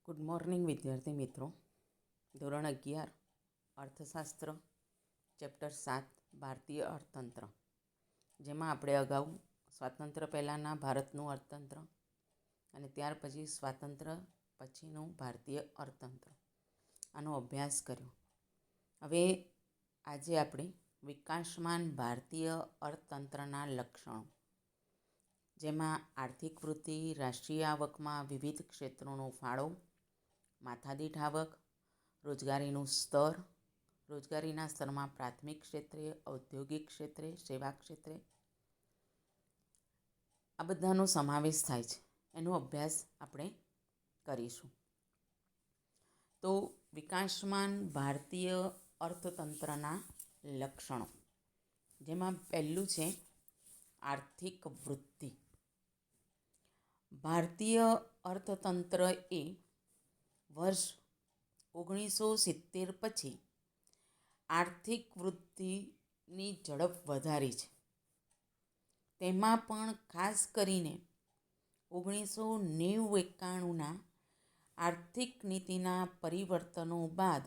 Good morning વિદ્યાર્થી મિત્રો. ધોરણ 11 અર્થશાસ્ત્ર ચેપ્ટર 7 ભારતીય અર્થતંત્ર, જેમાં આપણે અગાઉ સ્વાતંત્ર્ય પહેલાંના ભારતનું અર્થતંત્ર અને ત્યાર પછી સ્વાતંત્ર્ય પછીનું ભારતીય અર્થતંત્ર આનો અભ્યાસ કર્યો. હવે આજે આપણે વિકાસમાન ભારતીય અર્થતંત્રના લક્ષણો, જેમાં આર્થિક વૃદ્ધિ, રાષ્ટ્રીય આવકમાં વિવિધ ક્ષેત્રોનો ફાળો, માથાદીઠ આવક, રોજગારીનું સ્તર, રોજગારીના સ્તરમાં પ્રાથમિક ક્ષેત્રે, ઔદ્યોગિક ક્ષેત્રે, સેવા ક્ષેત્રે આ બધાનો સમાવેશ થાય છે. એનો અભ્યાસ આપણે કરીશું. તો વિકાસમાન ભારતીય અર્થતંત્રના લક્ષણો, જેમાં પહેલું છે આર્થિક વૃદ્ધિ. ભારતીય અર્થતંત્ર એ વર્ષ 1970 પછી આર્થિક વૃદ્ધિની ઝડપ વધારી છે. તેમાં પણ ખાસ કરીને 1990-91ના આર્થિક નીતિના પરિવર્તનો બાદ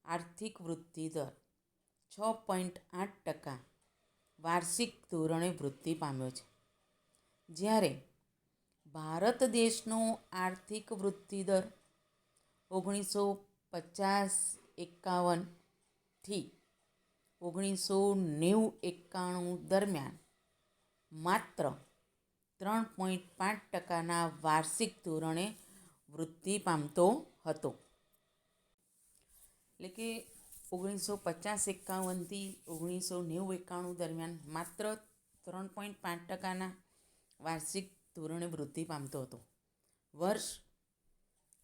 આર્થિક વૃદ્ધિ દર 6.8% વાર્ષિક ધોરણે વૃદ્ધિ પામ્યો છે. જ્યારે ભારત દેશનો આર્થિક વૃદ્ધિ દર 1950-51 થી 1990-91 દરમિયાન માત્ર 3.5%ના વાર્ષિક ધોરણે વૃદ્ધિ પામતો હતો. એટલે કે 1950-51 થી 1990-91 દરમિયાન માત્ર 3.5%ના વાર્ષિક ધોરણે વૃદ્ધિ પામતો હતો. વર્ષ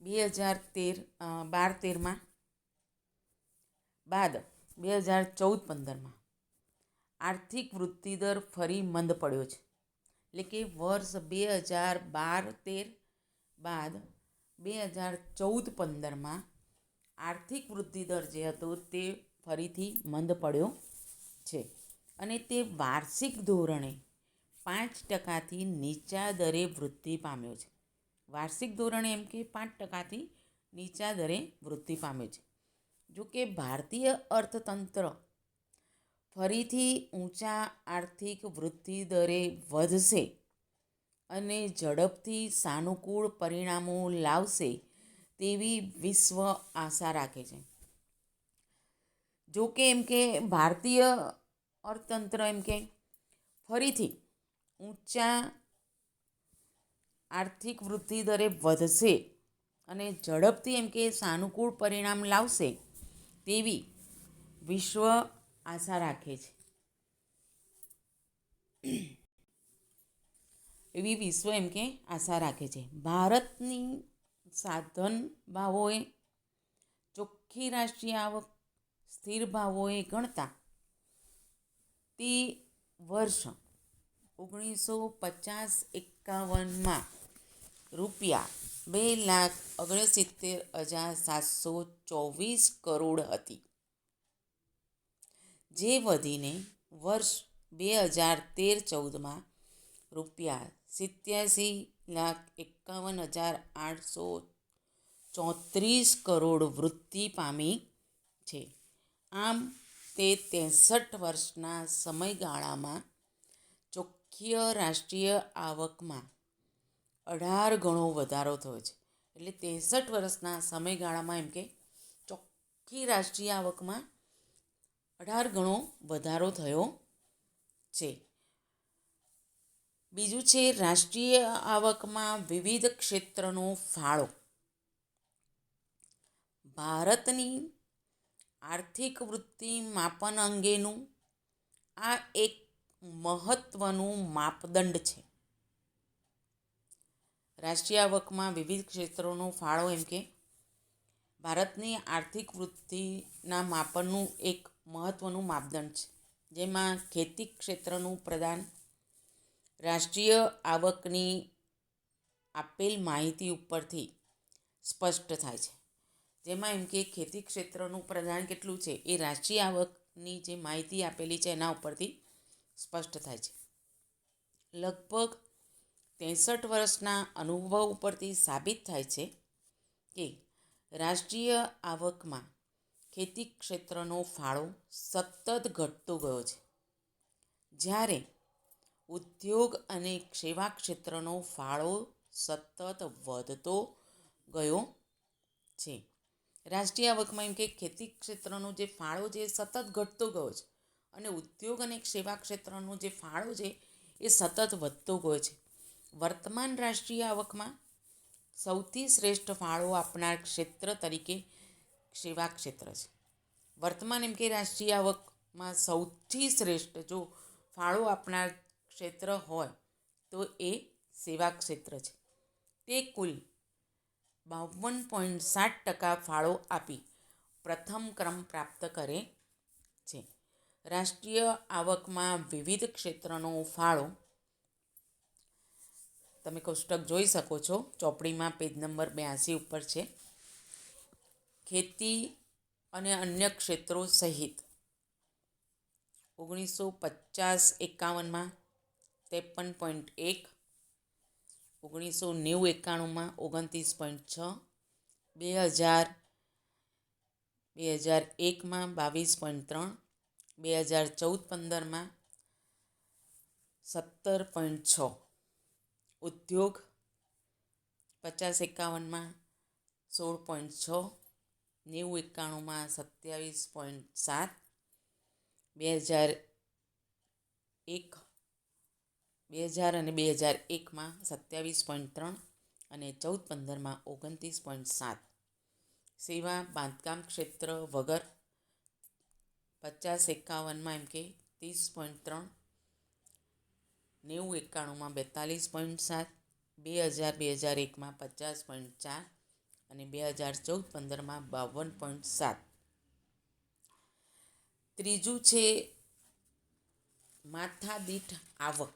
2012-13માં બાદ 2014-15માં આર્થિક વૃદ્ધિ દર ફરી મંદ પડ્યો છે. એટલે કે વર્ષ 2012-13 બાદ 2014-15માં આર્થિક વૃદ્ધિ દર જે હતો તે ફરીથી મંદ પડ્યો છે અને તે વાર્ષિક ધોરણે 5%થી નીચા દરે વૃદ્ધિ પામ્યો છે. વાર્ષિક ધોરણે એમ કે 5%થી નીચા દરે વૃદ્ધિ પામ્યો છે. જો કે ભારતીય અર્થતંત્ર ફરીથી ઊંચા આર્થિક વૃદ્ધિ દરે વધશે અને ઝડપથી સાનુકૂળ પરિણામો લાવશે તેવી વિશ્વ આશા રાખે છે. જો કે એમ કે ભારતીય અર્થતંત્ર એમ કે ફરીથી ઊંચા આર્થિક વૃદ્ધિ દરે વધશે અને ઝડપથી એમ કે સાનુકૂળ પરિણામ લાવશે તેવી વિશ્વ આશા રાખે છે. એવી વિશ્વ એમ કે આશા રાખે છે. ભારતની સાધન ભાવોએ ચોખ્ખી રાષ્ટ્રીય આવક સ્થિર ભાવોએ ગણતા તે વર્ષ 1950-51માં રૂપિયા 2,69,724 કરોડ હતી, જે વધીને વર્ષ 2013-14માં રૂપિયા 87,51,834 કરોડ વૃદ્ધિ પામી છે. આમ તે 63 વર્ષના સમયગાળામાં ચોખ્ખી રાષ્ટ્રીય આવકમાં 18 ગણો વધારો થયો છે. એટલે 63 વર્ષના સમયગાળામાં એમ કે ચોખ્ખી રાષ્ટ્રીય આવકમાં 18 ગણો વધારો થયો છે. બીજું છે રાષ્ટ્રીય આવકમાં વિવિધ ક્ષેત્રનો ફાળો. ભારતની આર્થિક વૃદ્ધિ માપન અંગેનું આ એક મહત્વનું માપદંડ છે. રાષ્ટ્રીય આવકમાં વિવિધ ક્ષેત્રોનો ફાળો એમ કે ભારતની આર્થિક વૃદ્ધિના માપનનું એક મહત્વનું માપદંડ છે, જેમાં ખેતી ક્ષેત્રનું પ્રદાન રાષ્ટ્રીય આવકની આપેલ માહિતી ઉપરથી સ્પષ્ટ થાય છે. જેમાં એમ કે ખેતી ક્ષેત્રનું પ્રદાન કેટલું છે એ રાષ્ટ્રીય આવકની જે માહિતી આપેલી છે એના ઉપરથી સ્પષ્ટ થાય છે. લગભગ 63 વર્ષના અનુભવ ઉપરથી સાબિત થાય છે કે રાષ્ટ્રીય આવકમાં ખેતી ક્ષેત્રનો ફાળો સતત ઘટતો ગયો છે, જ્યારે ઉદ્યોગ અને સેવા ક્ષેત્રનો ફાળો સતત વધતો ગયો છે. રાષ્ટ્રીય આવકમાં એમ કે ખેતી ક્ષેત્રનો જે ફાળો છે એ સતત ઘટતો ગયો છે અને ઉદ્યોગ અને સેવા ક્ષેત્રનો જે ફાળો છે એ સતત વધતો ગયો છે. વર્તમાન રાષ્ટ્રીય આવકમાં સૌથી શ્રેષ્ઠ ફાળો આપનાર ક્ષેત્ર તરીકે સેવા ક્ષેત્ર છે. વર્તમાન એમ કે રાષ્ટ્રીય આવકમાં સૌથી શ્રેષ્ઠ જો ફાળો આપનાર ક્ષેત્ર હોય તો એ સેવા ક્ષેત્ર છે. તે કુલ 52.7% ફાળો આપી પ્રથમ ક્રમ પ્રાપ્ત કરે છે. રાષ્ટ્રીય આવકમાં વિવિધ ક્ષેત્રનો ફાળો તમે કોષ્ટક જોઈ શકો છો, ચોપડીમાં પેજ નંબર 82 ઉપર છે. ખેતી અને અન્ય ક્ષેત્રો સહિત 1950-51માં 53.1, 1990-91માં 29.6, 2001માં 22.3, 2014-15માં 17.6, ઉદ્યોગ 50-51માં 16.6, 90-91માં 27.7, 2000 અને 2001માં 27.3 અને 14-15માં 29.7. સેવા બાંધકામ ક્ષેત્ર વગર 50-51માં એમ કે 30.3, 90-91માં 42.7, 2000-2001માં 50.4 અને 2014-15માં 52.7. ત્રીજું છે માથાદીઠ આવક.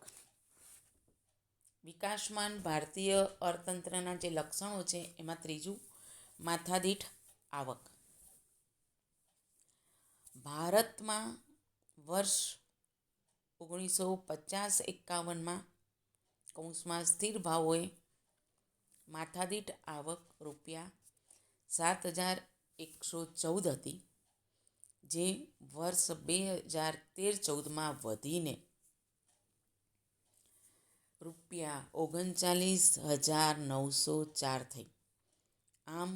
વિકાસમાન ભારતીય અર્થતંત્રના જે લક્ષણો છે એમાં ત્રીજું માથાદીઠ આવક. ભારતમાં વર્ષ 1950-51માં કૌંસમાં સ્થિર ભાવોએ માથાદીઠ આવક રૂપિયા 7,114 હતી, જે વર્ષ 2013-14માં વધીને રૂપિયા 39,904 થઈ. આમ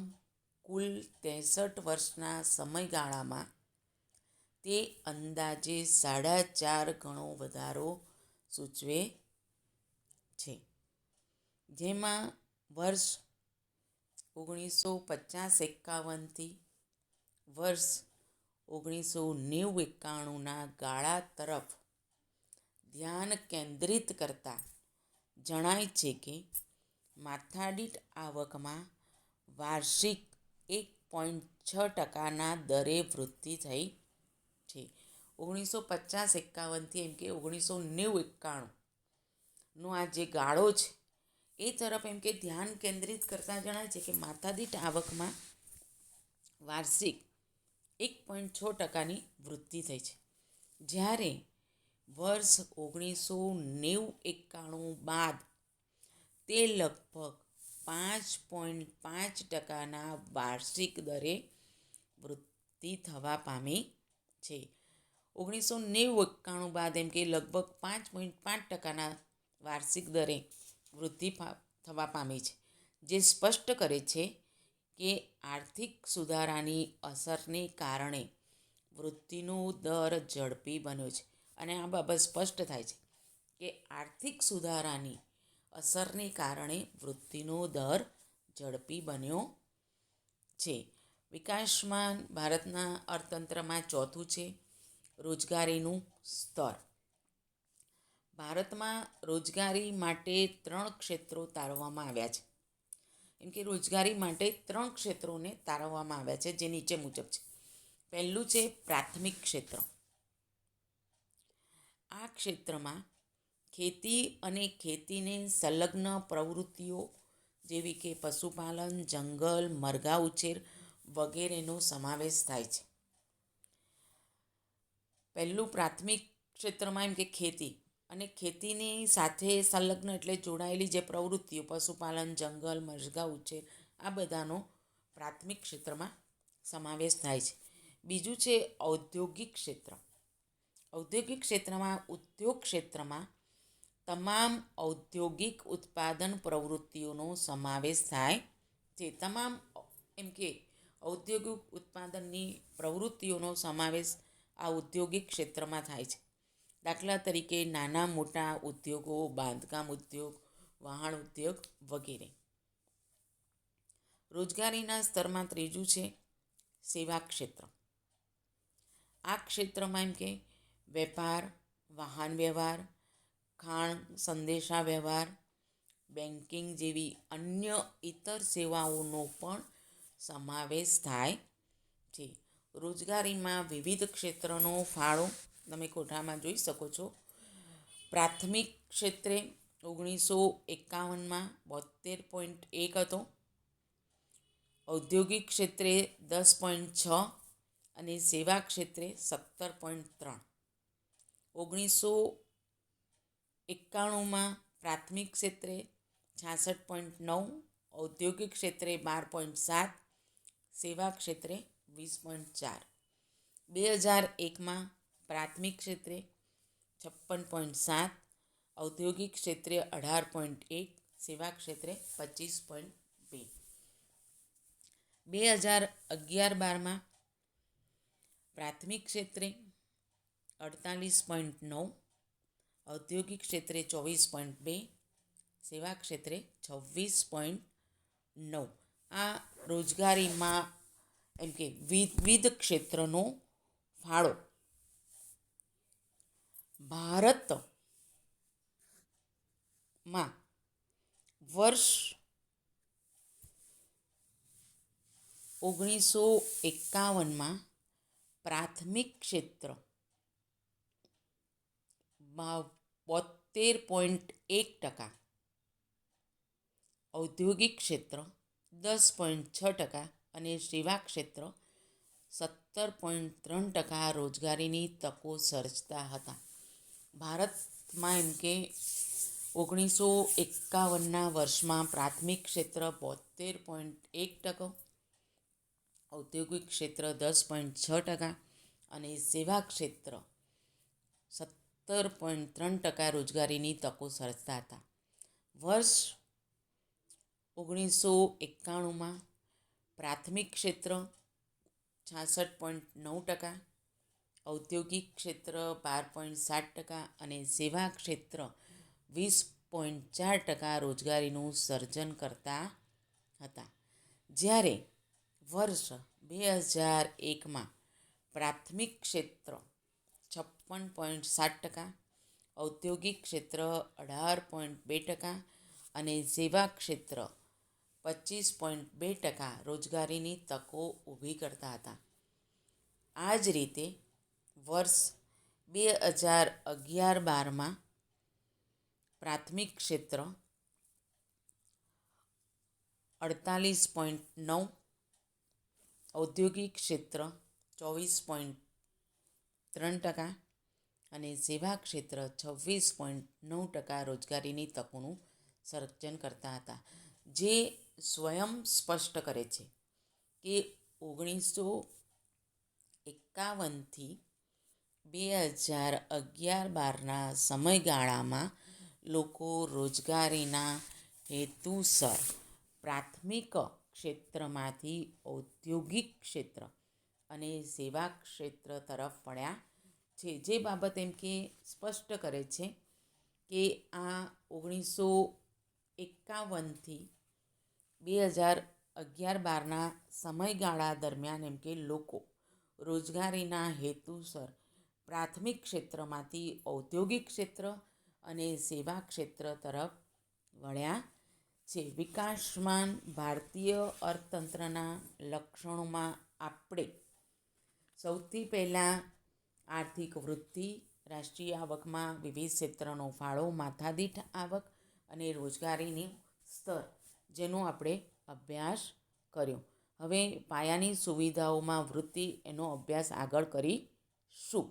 કુલ 63 વર્ષના સમયગાળામાં તે અંદાજે 4.5 ગણો વધારો સૂચવે છે. જેમાં વર્ષ 1950-51થી વર્ષ 1990-91ના ગાળા તરફ ધ્યાન કેન્દ્રિત કરતા જણાય છે કે માથાદીઠ આવકમાં વાર્ષિક 1.6%ના દરે વૃદ્ધિ થઈ છે. 1950-51થી એમ કે 1990-91નો આ જે ગાળો છે એ તરફ એમ કે ધ્યાન કેન્દ્રિત કરતા જણાય છે કે માથાદીઠ આવકમાં વાર્ષિક 1.6%ની વૃદ્ધિ થઈ છે. જ્યારે વર્ષ 1990-91 બાદ તે લગભગ 5.5%ના વાર્ષિક દરે વૃદ્ધિ થવા પામી છે. 1990-91 બાદ એમ કે લગભગ 5.5%ના વાર્ષિક દરે વૃદ્ધિ થવા પામી છે, જે સ્પષ્ટ કરે છે કે આર્થિક સુધારાની અસરને કારણે વૃદ્ધિનો દર ઝડપી બન્યો છે. અને આ બાબત સ્પષ્ટ થાય છે કે આર્થિક સુધારાની અસરને કારણે વૃદ્ધિનો દર ઝડપી બન્યો છે. વિકાસમાન ભારતના અર્થતંત્રમાં ચોથું છે રોજગારીનું સ્તર. ભારતમાં રોજગારી માટે 3 ક્ષેત્રો તારવવામાં આવ્યા છે. એમ કે રોજગારી માટે 3 ક્ષેત્રોને તારવવામાં આવ્યા છે, જે નીચે મુજબ છે. પહેલું છે પ્રાથમિક ક્ષેત્ર. આ ક્ષેત્રમાં ખેતી અને ખેતીને સંલગ્ન પ્રવૃત્તિઓ જેવી કે પશુપાલન, જંગલ, મરઘા ઉછેર વગેરેનો સમાવેશ થાય છે. પહેલું પ્રાથમિક ક્ષેત્રમાં એમ કે ખેતી અને ખેતીની સાથે સંલગ્ન એટલે જોડાયેલી જે પ્રવૃત્તિઓ પશુપાલન, જંગલ, મરઘા ઉછેર આ બધાનો પ્રાથમિક ક્ષેત્રમાં સમાવેશ થાય છે. બીજું છે ઔદ્યોગિક ક્ષેત્ર. ઔદ્યોગિક ક્ષેત્રમાં ઉદ્યોગ ક્ષેત્રમાં તમામ ઔદ્યોગિક ઉત્પાદન પ્રવૃત્તિઓનો સમાવેશ થાય છે. તમામ એમ કે ઔદ્યોગિક ઉત્પાદનની પ્રવૃત્તિઓનો સમાવેશ આ ઔદ્યોગિક ક્ષેત્રમાં થાય છે. દાખલા તરીકે નાના મોટા ઉદ્યોગો, બાંધકામ ઉદ્યોગ, વહાણ ઉદ્યોગ વગેરે. રોજગારીના સ્તરમાં ત્રીજું છે સેવા ક્ષેત્ર. આ ક્ષેત્રમાં એમ કે વેપાર, વાહન વ્યવહાર, ખાણ સંદેશા વ્યવહાર, બેન્કિંગ જેવી અન્ય ઇતર સેવાઓનો પણ સમાવેશ થાય છે. રોજગારીમાં વિવિધ ક્ષેત્રનો ફાળો તમે કોઠામાં જોઈ શકો છો. પ્રાથમિક ક્ષેત્રે 1951માં 72.1 હતો. ઔદ્યોગિક ક્ષેત્રે 10.6 અને સેવા ક્ષેત્રે 17.3. 1991માં પ્રાથમિક ક્ષેત્રે 66.9, ઔદ્યોગિક ક્ષેત્રે 12.7, સેવા ક્ષેત્રે 20.4. 2001માં પ્રાથમિક ક્ષેત્રે 56.7, ઔદ્યોગિક ક્ષેત્રે 18.1, સેવા ક્ષેત્રે 25.2. 2011-12માં પ્રાથમિક ક્ષેત્રે 48.9, ઔદ્યોગિક ક્ષેત્રે 24.2, સેવા ક્ષેત્રે 26.9. આ રોજગારીમાં એમ કે વિવિધ ક્ષેત્રનો ફાળો ભારતમાં વર્ષ 1951માં પ્રાથમિક ક્ષેત્ર 72.1%, ઔદ્યોગિક ક્ષેત્ર 10.6% અને સેવા ક્ષેત્ર 17.3% રોજગારીની તકો સર્જતા હતા. ભારતમાં એમ કે 1951ના વર્ષમાં પ્રાથમિક ક્ષેત્ર 72.1%, ઔદ્યોગિક ક્ષેત્ર 10.6% અને સેવા ક્ષેત્ર 17.3% રોજગારીની તકો સર્જતા હતા. વર્ષ 1991માં પ્રાથમિક ક્ષેત્ર 66.9%, ઔદ્યોગિક ક્ષેત્ર 12.7% અને સેવા ક્ષેત્ર 20.4% રોજગારીનું સર્જન કરતા હતા. જ્યારે વર્ષ 2001માં પ્રાથમિક ક્ષેત્ર 56.7%, ઔદ્યોગિક ક્ષેત્ર 18.2% અને સેવા ક્ષેત્ર 25.2% રોજગારીની તકો ઊભી કરતા હતા. આ જ રીતે વર્ષ 2011-12માં પ્રાથમિક ક્ષેત્ર 48.9, ઔદ્યોગિક ક્ષેત્ર 24.3% અને સેવા ક્ષેત્ર 26.9% રોજગારીની તકોનું સર્જન કરતા હતા. જે સ્વયં સ્પષ્ટ કરે છે કે 1951થી 2011-12ના સમયગાળામાં લોકો રોજગારીના હેતુસર પ્રાથમિક ક્ષેત્રમાંથી ઔદ્યોગિક ક્ષેત્ર અને સેવા ક્ષેત્ર તરફ વળ્યા છે. જે બાબત એમ કે સ્પષ્ટ કરે છે કે આ 1951થી 2011-12ના સમયગાળા દરમિયાન એમ કે લોકો રોજગારીના હેતુસર પ્રાથમિક ક્ષેત્રમાંથી ઔદ્યોગિક ક્ષેત્ર અને સેવા ક્ષેત્ર તરફ વળ્યા છે. વિકાસમાન ભારતીય અર્થતંત્રના લક્ષણોમાં આપણે સૌથી પહેલાં આર્થિક વૃદ્ધિ, રાષ્ટ્રીય આવકમાં વિવિધ ક્ષેત્રનો ફાળો, માથાદીઠ આવક અને રોજગારીનું સ્તર જેનો આપણે અભ્યાસ કર્યો. હવે પાયાની સુવિધાઓમાં વૃદ્ધિ એનો અભ્યાસ આગળ કરીશું.